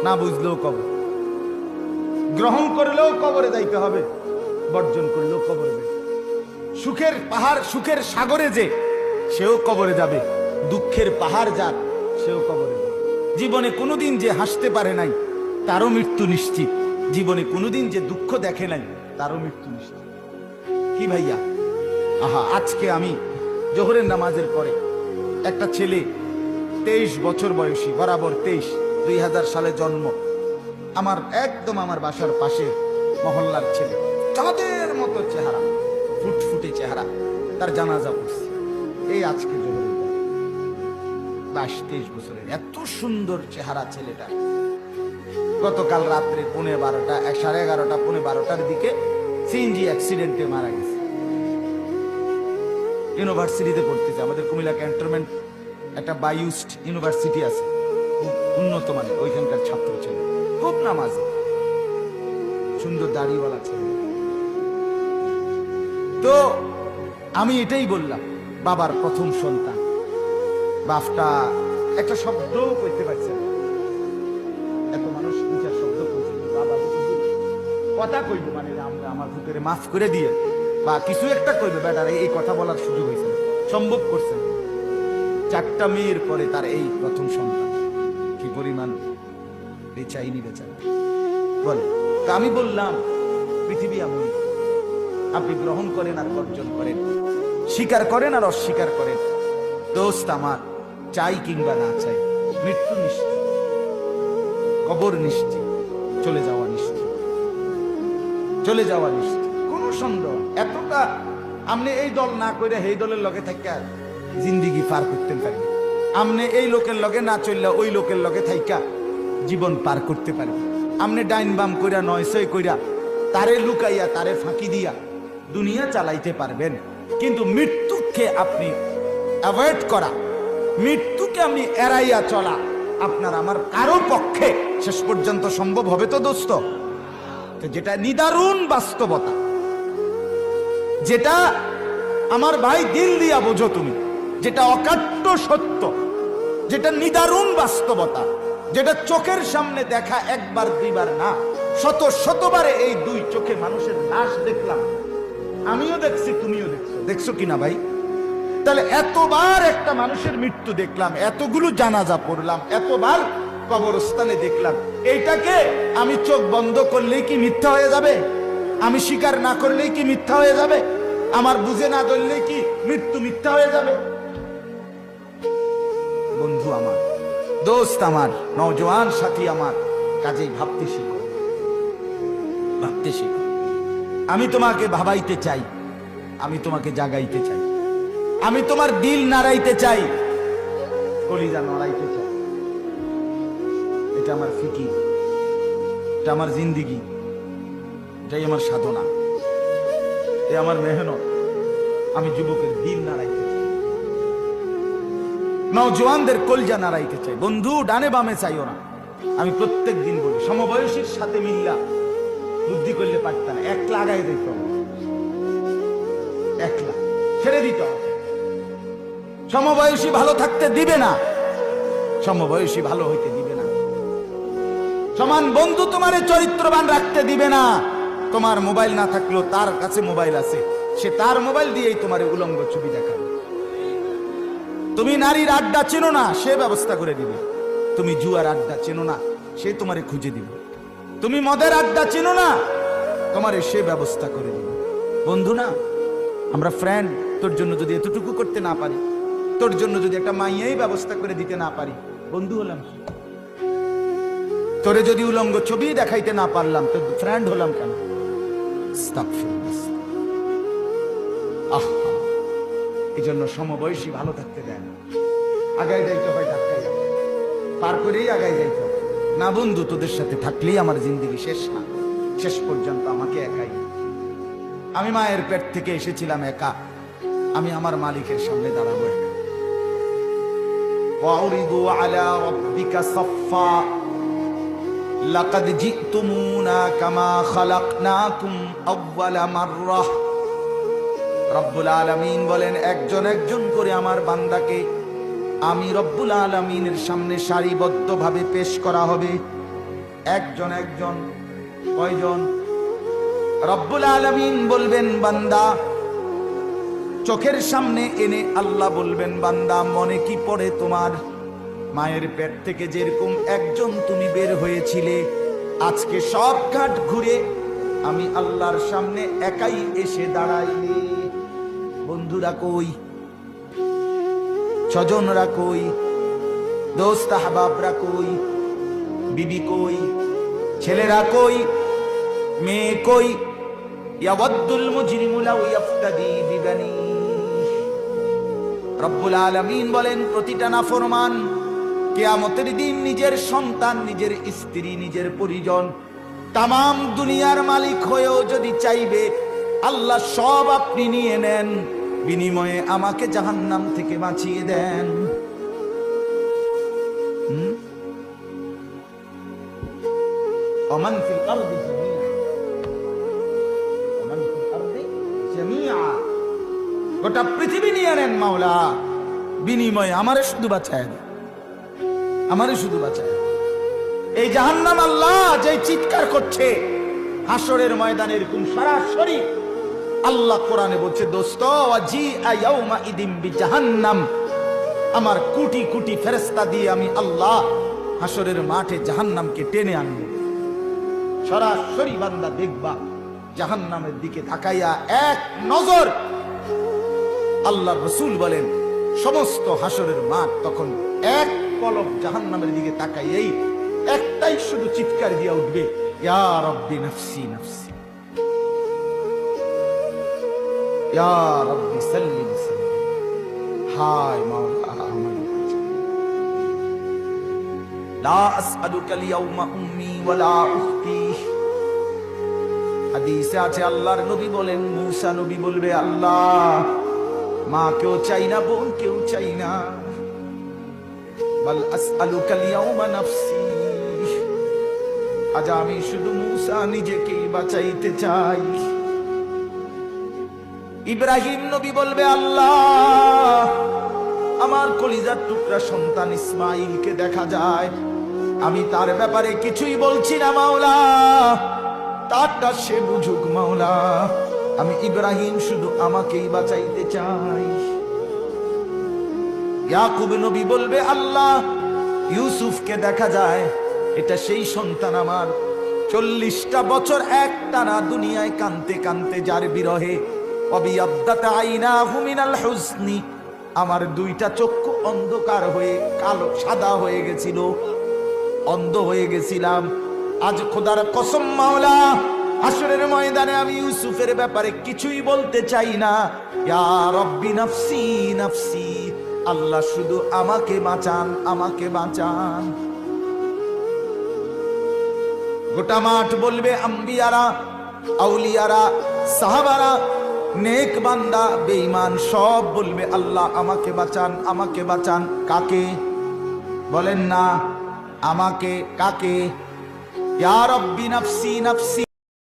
না বুঝলেও কবর, গ্রহণ করলেও কবরে যাইতে হবে, বর্জন করলেও কবরে যাইতে। সুখের পাহাড়, সুখের সাগরে যে সেও কবরে যাবে, দুঃখের পাহাড় যাক সেও কবরে যাবে। জীবনে কোনোদিন যে হাসতে পারে নাই তারও মৃত্যু নিশ্চিত, জীবনে কোনোদিন যে দুঃখ দেখে নাই তারও মৃত্যু নিশ্চিত। কি ভাইয়া, আহা, আজকে আমি জোহরের নামাজের পরে একটা ছেলে 23 বছর বয়সী, বরাবর 23, 2000 সালে জন্ম, আমার একদম আমার বাসার পাশে মহল্লার ছেলে, চাঁদের মতো চেহারা, ফুটফুটে চেহারা, তার জানাজা পড়ছে এই আজকে জোহরের পরে। 22-23 বছরের এত সুন্দর চেহারা ছেলেটা। গতকাল রাত্রে 11:30, 11:30, 11:15 দিকে সিএনজি অ্যাক্সিডেন্টে মারা গেছে। ইউনিভার্সিটিতে পড়তেছে, আমাদের কুমিল্লা ক্যান্টনমেন্ট একটা বায়ুস্ট ইউনিভার্সিটি আছে, খুব উন্নত মানের, ওইখানকার ছাত্র ছেলে, খুব নামাজি, সুন্দর দাড়িওয়ালা ছেলে। তো আমি এটাই বললাম, বাবার প্রথম সন্তান, বাপটা একটা শব্দও কইতে পারছে না। এত মানুষ 2-4 শব্দ কইছে, বাবা কথা কইব মানে আমরা আমার ভিতরে মাফ করে দিয়ে বা কিছু একটা কইবে, বেটার এই কথা বলার সুযোগ হয়েছে, সম্ভব করছে। 4টা মেয়ের পরে তার এই প্রথম সন্তান, কি পরিমাণ বেচাইনি বেচারা বলে। তা আমি বললাম, পৃথিবী এমন, আপনি গ্রহণ করেন আর বর্জন করেন, স্বীকার করেন আর অস্বীকার করেন। দোস্ত আমার, চাই কিংবা না চাই, মৃত্যু নিশ্চিত, কবর নিশ্চিত, চলে যাওয়া নিশ্চিত, চলে যাওয়া নিশ্চিত, কোনো সন্দেহ। এতটা আপনি এই দল না করে এই দলের লগে থাকা জিন্দিগি পার করতে পারেন, আপনি এই লোকের লগে না চললে ওই লোকের লগে থাইকা জীবন পার করতে পারেন, আপনি ডাইন বাম কইরা নয়সই কইরা তারে লুকাইয়া তারে ফাঁকি দিয়া দুনিয়া চালাইতে পারবেন। কিন্তু মৃত্যুকে আপনি অ্যাভয়েড করা, মৃত্যুকে আপনি এড়াইয়া চলা আপনার আমার কারো পক্ষে শেষ পর্যন্ত সম্ভব হবে তো দোস্ত? যেটা নিদারুণ বাস্তবতা, যেটা আমার ভাই দিল দিয়া বোঝো তুমি, যেটা অকাট্য সত্য, যেটা নিদারুণ বাস্তবতা, যেটা চোখের সামনে দেখা একবার দুইবার না, শত শতবারে এই দুই চোখে মানুষের লাশ দেখলাম, আমিও দেখছি, তুমিও দেখছো, দেখছো কিনা ভাই? তাহলে এতবার একটা মানুষের মৃত্যু দেখলাম, এতগুলো জানাজা পড়লাম, এতবার কবরস্থানে দেখলাম, এইটাকে আমি চোখ বন্ধ করলেই কি মিথ্যা হয়ে যাবে? আমি স্বীকার না করলেই কি মিথ্যা হয়ে যাবে? আমার বুঝে না ধরলেই কি মৃত্যু মিথ্যা হয়ে যাবে? বন্ধু আমার, দোস্ত আমার, নওজোয়ান সাথী আমার, কাজেই ভাবতে শিখো, ভাবতে শিখো। আমি তোমাকে ভাবাইতে চাই, আমি তোমাকে জাগাইতে চাই, আমি তোমার দিল নাড়াইতে চাই, কলিজা নাড়াইতে চাই। এটা আমার ফিকির, এটা আমার জিন্দিগি, এটাই আমার সাধনা, এ আমার মেহনত। আমি যুবকের দিল নাড়াইতে চাই, নওজোয়ানদের কলজা নাড়াইতে চাই। বন্ধু, ডানে বামে চাইও না। আমি প্রত্যেক দিন বলি, সমবয়সীর সাথে মিল্লা বুদ্ধি করলে পারতাম না, একলা আগাই দিত, একলা ছেড়ে দিত। সমবয়সী ভালো থাকতে দিবে না, সমবয়সী ভালো হইতে দিবে না, সমান বন্ধু তোমারে চরিত্রবান রাখতে দিবে না। তোমার মোবাইল না থাকলেও তার কাছে মোবাইল আছে, সে তার মোবাইল দিয়েই তোমার উলঙ্গ ছবি দেখাবে। তুমি নারীর আড্ডা চেনো না, সে ব্যবস্থা করে দিবে। তুমি জুয়ার আড্ডা চেনো না, সে তোমারে খুঁজে দিবে। তুমি মদের আড্ডা চেনো না, তোমারে সে ব্যবস্থা করে দিবে। বন্ধু না, আমরা ফ্রেন্ড, তোর জন্য যদি এতটুকু করতে না পারি, তোর জন্য যদি একটা মাইয়াই ব্যবস্থা করে দিতে না পারি, বন্ধু হলাম কি? তোরে যদি উলঙ্গ ছবি দেখাইতে না পারলাম, তোর ফ্রেন্ড হলাম কেন? এই জন্য সমবয়সী ভালো থাকতে দেয় না, আগায় যাইতে হয়, ধাক্কায় পার করেই আগায় যাইতে হয়। না বন্ধু, তোদের সাথে থাকলেই আমার জিন্দিগি শেষ না, শেষ পর্যন্ত আমাকে একাই। আমি মায়ের পেট থেকে এসেছিলাম একা, আমি আমার মালিকের সামনে দাঁড়াবো একা। ওয়াউরিদু আলা রাব্বিকা সাফফা লাকাদ জিতুমুনা কামা খালাকনাকুম আউওয়ালা মাররাহ। রব্বুল আলামিন বলেন, একজন একজন করে আমার বান্দাকে আমি রব্বুল আলামিনের সামনে সারিবদ্ধভাবে পেশ করা হবে। একজন একজন। কয়জন? রব্বুল আলামিন বলবেন বান্দা, চোখের সামনে এনে আল্লাহ বলবেন বান্দা মনে কি পড়ে তোমার? মায়ের পেট থেকে যেরকম একজন তুমি বের হয়েছিলে, আজকে সব ঘাট ঘুরে আমি আল্লাহর সামনে একাই এসে দাঁড়াইলে। বন্ধুরা কই? স্বজনরা কই? দোস্ত আহবাবরা কই? বিবি কই? ছেলেরা কই? মেয়ে কই? ইয়াওয়াদ্দুল মুজরিমু লাউ ইফতাদি বিবানিহি। রব্বুল আলামিন বলেন প্রতিটা নাফরমান কিয়ামতের দিন নিজের সন্তান, নিজের স্ত্রী, নিজের পরিজন, তামাম দুনিয়ার মালিক হয়েও যদি চাইবে আল্লাহ সব আপনি নিয়ে নেন, বিনিময়ে আমাকে জাহান্নাম থেকে বাঁচিয়ে দেন। ওমান ফিল আরদি জামিআ, ওমান ফিল আরদি জামিআ, গোটা পৃথিবী নিয়ে নেন মাওলা, বিনিময়ে আমারে শুধু বাঁচায় দেন, আমারে শুধু বাঁচায়। এই জাহান্নাম আল্লাহ যে চিৎকার করছে হাসরের ময়দানে, এরকম সরাসরি আল্লাহ কোরআনে বলছে দোস্ত ওয়াজিআ ইয়াউমা ইদিম বিজাহান্নাম, আমার কোটি কোটি ফেরেশতা দিয়ে আমি আল্লাহ হাসরের মাঠে জাহান্নামকে টেনে আনব। সরাসরি বান্দা দেখবা জাহান্নামের দিকে তাকাইয়া এক নজর। আল্লাহর রাসূল বলেন সমস্ত হাসরের মাঠ তখন এক পলক জাহান্নামের দিকে তাকাইয়াই একটাই শুধু চিৎকার দিয়া উঠবে, ইয়া রাব্বি নাফসি নাফসি, ইয়া রাব্বি সাল্লিম সাল্লিম, হায় মাওলা আমার লা আসআলুকা আল-ইয়াওমা উম্মি ওয়ালা উখতি। হাদিসে আছে আল্লাহর নবী বলেন, মুসা নবী বলবে আল্লাহ মা কেউ চাই না, বোন কেউ চাই না, বাল আসআলুকা আল-ইয়াওমা নাফসি, আজ আমি শুধু মুসা নিজেকেই বাঁচাইতে চাই। ইব্রাহিম নবী বলবে আল্লাহ আমার কলিজার টুকরা সন্তান ইসমাইলকে দেখা যায়, আমি তার ব্যাপারে কিছুই বলছি না মাওলা, তারটা সে বুঝুক মাওলা, আমি ইব্রাহিম শুধু আমাকেই বাঁচাইতে চাই। ইয়াকুব নবী বলবে আল্লাহ ইউসুফকে দেখা যায়, এটা সেই সন্তান আমার 40টা বছর একটানা দুনিয়ায় কানতে কানতে যার বিরহে অবিয়াদ্দাত আইনাহু মিনাল হুজনি, আমার দুইটা চক্ষু অন্ধকার হয়ে কালো সাদা হয়ে গেছিল, অন্ধ হয়ে গেছিলাম। আজ খোদার কসম মাওলা হাসরের ময়দানে আমি ইউসুফের ব্যাপারে কিছুই বলতে চাই না, ইয়া রাব্বি নাফসি নাফসি, আল্লাহ শুধু আমাকে বাঁচান, আমাকে বাঁচান। গোটা মাঠ বলবে আম্বিয়ারা, আউলিয়ারা, সাহাবারা, নেক বান্দা, বেঈমান সব বলবে আল্লাহ আমাকে বাঁচান, আমাকে বাঁচান। কাকে বলেন না? আমাকে। কাকে? ইয়া রাব্বি নাফসি নাফসি।